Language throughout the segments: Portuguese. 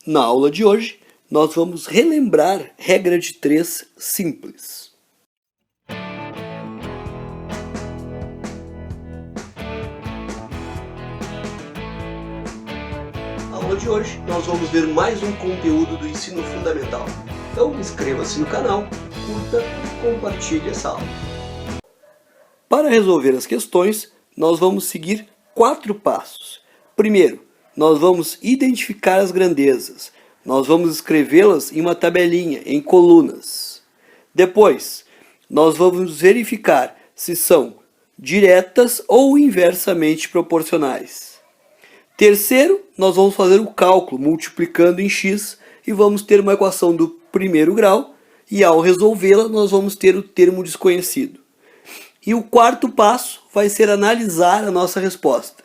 Na aula de hoje, nós vamos relembrar regra de 3 simples. Na aula de hoje, nós vamos ver mais um conteúdo do ensino fundamental. Então, inscreva-se no canal, curta e compartilhe essa aula. Para resolver as questões, nós vamos seguir 4 passos. Primeiro, nós vamos identificar as grandezas. Nós vamos escrevê-las em uma tabelinha, em colunas. Depois, nós vamos verificar se são diretas ou inversamente proporcionais. Terceiro, nós vamos fazer o cálculo multiplicando em x e vamos ter uma equação do primeiro grau e ao resolvê-la nós vamos ter o termo desconhecido. E o quarto passo vai ser analisar a nossa resposta.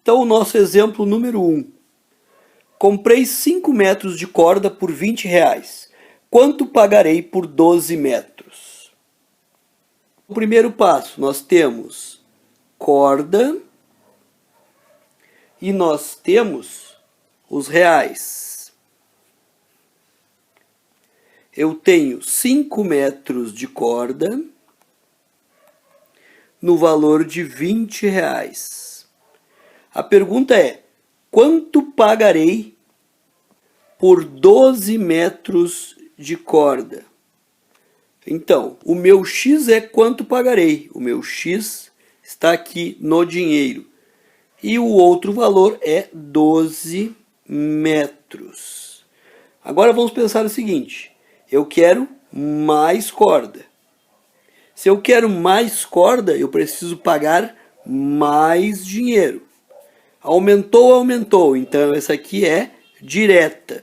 Então, o nosso exemplo número 1. Comprei 5 metros de corda por R$20. Quanto pagarei por 12 metros? No primeiro passo, nós temos corda e nós temos os reais. Eu tenho 5 metros de corda no valor de R$20. A pergunta é, quanto pagarei por 12 metros de corda? Então, o meu x é quanto pagarei. O meu x está aqui no dinheiro. E o outro valor é 12 metros. Agora vamos pensar o seguinte. Eu quero mais corda. Se eu quero mais corda, eu preciso pagar mais dinheiro. Aumentou, então essa aqui é direta.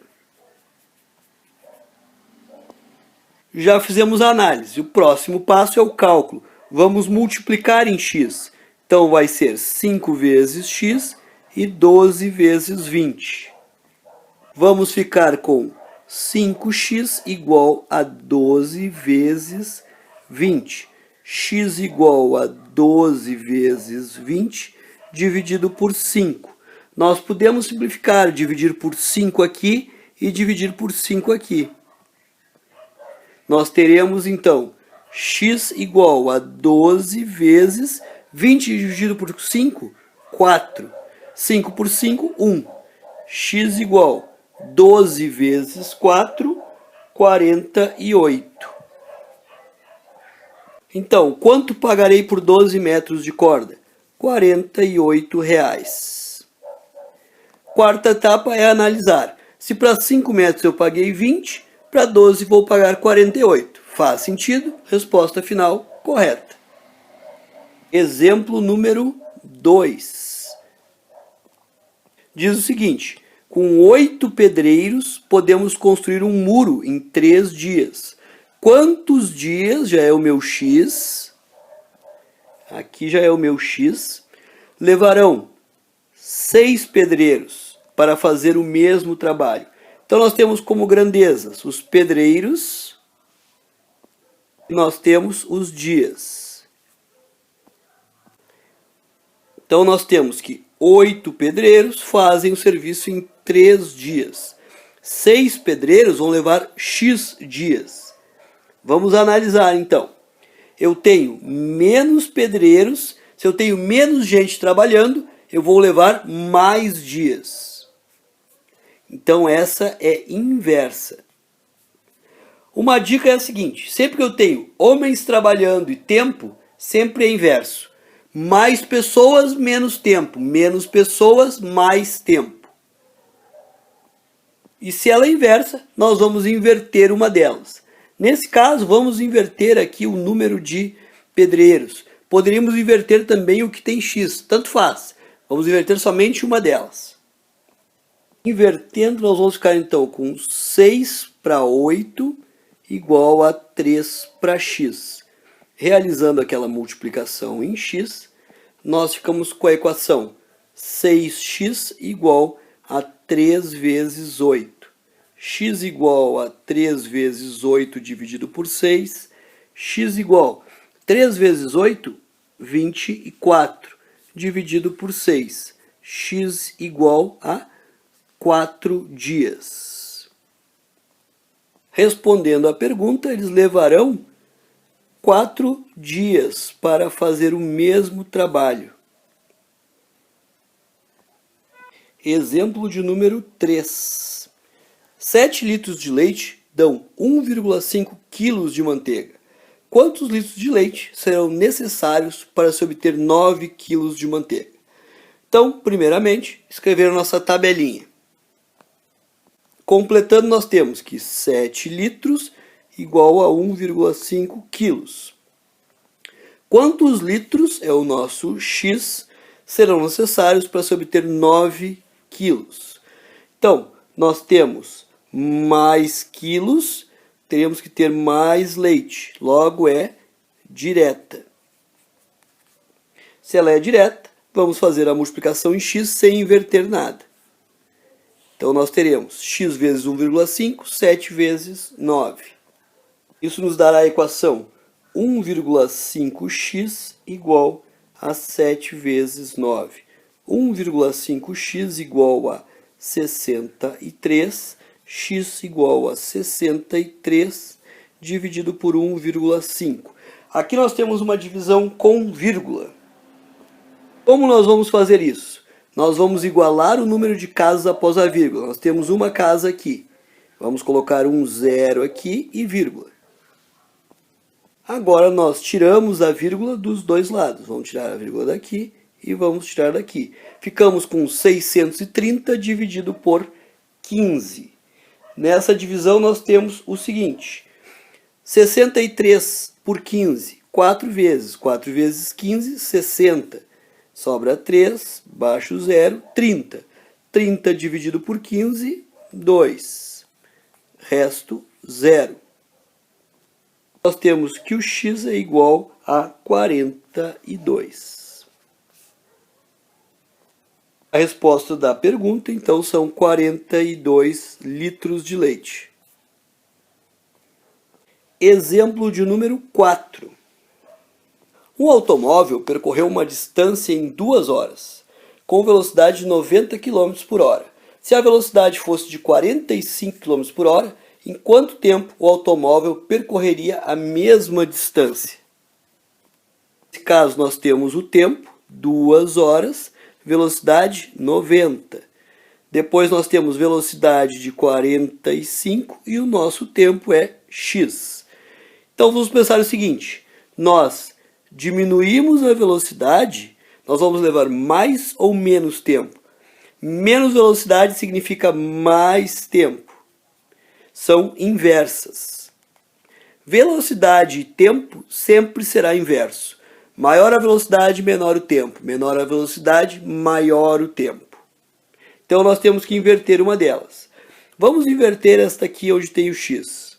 Já fizemos a análise, o próximo passo é o cálculo. Vamos multiplicar em x. Então vai ser 5 vezes x e 12 vezes 20. Vamos ficar com 5x igual a 12 vezes 20. X igual a 12 vezes 20 dividido por 5. Nós podemos simplificar, dividir por 5 aqui e dividir por 5 aqui. Nós teremos, então, x igual a 12 vezes 20 dividido por 5, 4. 5 por 5, 1. X igual a 12 vezes 4, 48. Então, quanto pagarei por 12 metros de corda? R$48. Quarta etapa é analisar. Se para 5 metros eu paguei 20, para 12 vou pagar 48. Faz sentido? Resposta final correta. Exemplo número 2. Diz o seguinte: com 8 pedreiros podemos construir um muro em 3 dias. Quantos dias, já é o meu x, aqui já é o meu x, levarão 6 pedreiros para fazer o mesmo trabalho? Então nós temos como grandezas os pedreiros e nós temos os dias. Então nós temos que 8 pedreiros fazem o serviço em 3 dias. 6 pedreiros vão levar x dias. Vamos analisar então. Eu tenho menos pedreiros, se eu tenho menos gente trabalhando, eu vou levar mais dias. Então essa é inversa. Uma dica é a seguinte: sempre que eu tenho homens trabalhando e tempo, sempre é inverso. Mais pessoas, menos tempo. Menos pessoas, mais tempo. E se ela é inversa, nós vamos inverter uma delas. Nesse caso, vamos inverter aqui o número de pedreiros. Poderíamos inverter também o que tem x, tanto faz. Vamos inverter somente uma delas. Invertendo, nós vamos ficar então com 6 para 8 igual a 3 para x. Realizando aquela multiplicação em x, nós ficamos com a equação 6x igual a 3 vezes 8. X igual a 3 vezes 8 dividido por 6. X igual a 3 vezes 8, 24, dividido por 6. x igual a 4 dias. Respondendo à pergunta, eles levarão 4 dias para fazer o mesmo trabalho. Exemplo de número 3. 7 litros de leite dão 1,5 kg de manteiga. Quantos litros de leite serão necessários para se obter 9 kg de manteiga? Então, primeiramente, escrever a nossa tabelinha. Completando, nós temos que 7 litros igual a 1,5 kg. Quantos litros, é o nosso x, serão necessários para se obter 9 quilos? Então, nós temos mais quilos, teremos que ter mais leite. Logo, é direta. Se ela é direta, vamos fazer a multiplicação em x sem inverter nada. Então, nós teremos x vezes 1,5, 7 vezes 9. Isso nos dará a equação 1,5x igual a 7 vezes 9. 1,5x igual a 63, x igual a 63 dividido por 1,5. Aqui nós temos uma divisão com vírgula. Como nós vamos fazer isso? Nós vamos igualar o número de casas após a vírgula. Nós temos uma casa aqui. Vamos colocar um zero aqui e vírgula. Agora nós tiramos a vírgula dos dois lados. Vamos tirar a vírgula daqui e vamos tirar daqui. Ficamos com 630 dividido por 15. Nessa divisão nós temos o seguinte. 63 por 15, 4 vezes. 4 vezes 15, 60. Sobra 3, baixo 0, 30. 30 dividido por 15, 2. Resto, 0. Nós temos que o x é igual a 42. A resposta da pergunta, então, são 42 litros de leite. Exemplo de número 4. Um automóvel percorreu uma distância em 2 horas, com velocidade de 90 km por hora. Se a velocidade fosse de 45 km por hora, em quanto tempo o automóvel percorreria a mesma distância? Nesse caso, nós temos o tempo, 2 horas, velocidade 90. Depois nós temos velocidade de 45 e o nosso tempo é x. Então vamos pensar o seguinte, nós diminuímos a velocidade, nós vamos levar mais ou menos tempo? Menos velocidade significa mais tempo. São inversas. Velocidade e tempo sempre será inverso. Maior a velocidade, menor o tempo. Menor a velocidade, maior o tempo. Então nós temos que inverter uma delas. Vamos inverter esta aqui onde tem o x.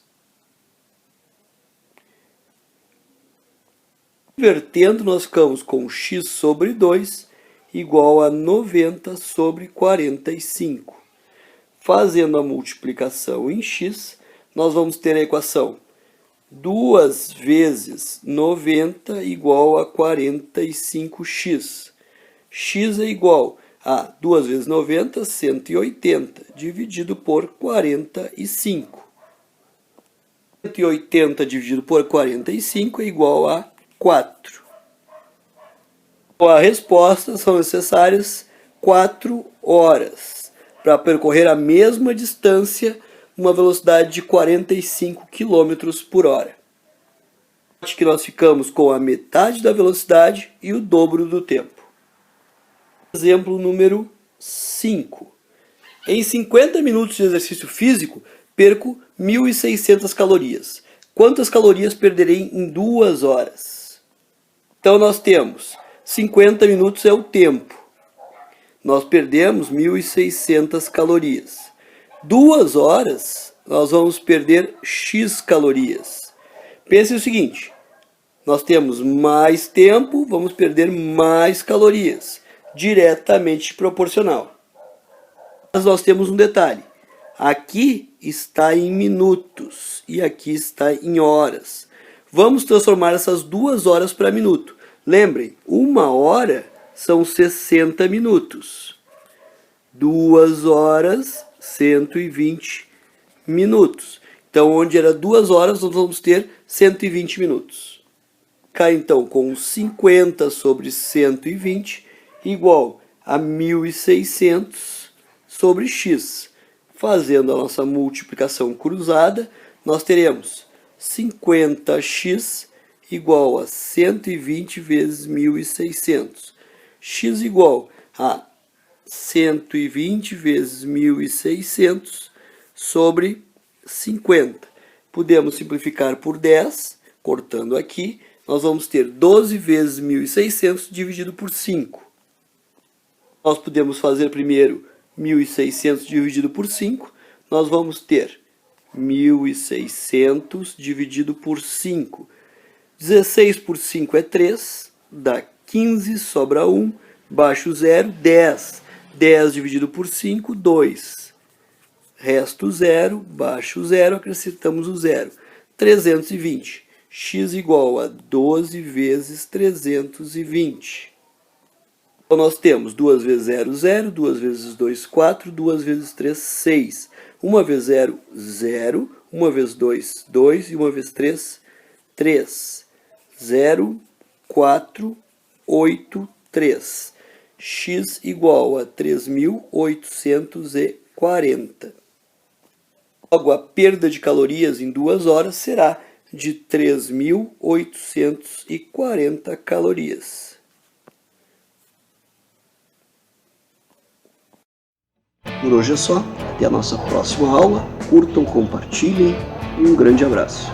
Invertendo, nós ficamos com x sobre 2 igual a 90 sobre 45. Fazendo a multiplicação em x, nós vamos ter a equação 2 vezes 90 igual a 45x. X é igual a 2 vezes 90, 180, dividido por 45. 180 dividido por 45 é igual a 4. A resposta são necessárias 4 horas para percorrer a mesma distância uma velocidade de 45 km por hora. Acho que nós ficamos com a metade da velocidade e o dobro do tempo. Exemplo número 5. Em 50 minutos de exercício físico, perco 1.600 calorias. Quantas calorias perderei em 2 horas? Então nós temos 50 minutos é o tempo. Nós perdemos 1.600 calorias. 2 horas, nós vamos perder x calorias. Pense o seguinte, nós temos mais tempo, vamos perder mais calorias, diretamente proporcional. Mas nós temos um detalhe, aqui está em minutos e aqui está em horas. Vamos transformar essas 2 horas para minuto. Lembrem, 1 hora são 60 minutos. 2 horas 120 minutos. Então, onde era 2 horas, nós vamos ter 120 minutos. Cá, então, com 50 sobre 120 igual a 1.600 sobre x. Fazendo a nossa multiplicação cruzada, nós teremos 50x igual a 120 vezes 1.600. X igual a 120 vezes 1.600 sobre 50. Podemos simplificar por 10, cortando aqui. Nós vamos ter 12 vezes 1.600 dividido por 5. Nós podemos fazer primeiro 1.600 dividido por 5. Nós vamos ter 1.600 dividido por 5. 16 por 5 é 3, dá 15, sobra 1, baixo 0, 10. 10 dividido por 5, 2. Resto 0, baixo 0, acrescentamos o 0. 320. X igual a 12 vezes 320. Então, nós temos 2 vezes 0, 0. 2 vezes 2, 4. 2 vezes 3, 6. 1 vezes 0, 0. 1 vezes 2, 2. E 1 vezes 3, 3. 0, 4, 8, 3. X igual a 3.840. Logo, a perda de calorias em 2 horas será de 3.840 calorias. Por hoje é só. Até a nossa próxima aula. Curtam, compartilhem e um grande abraço.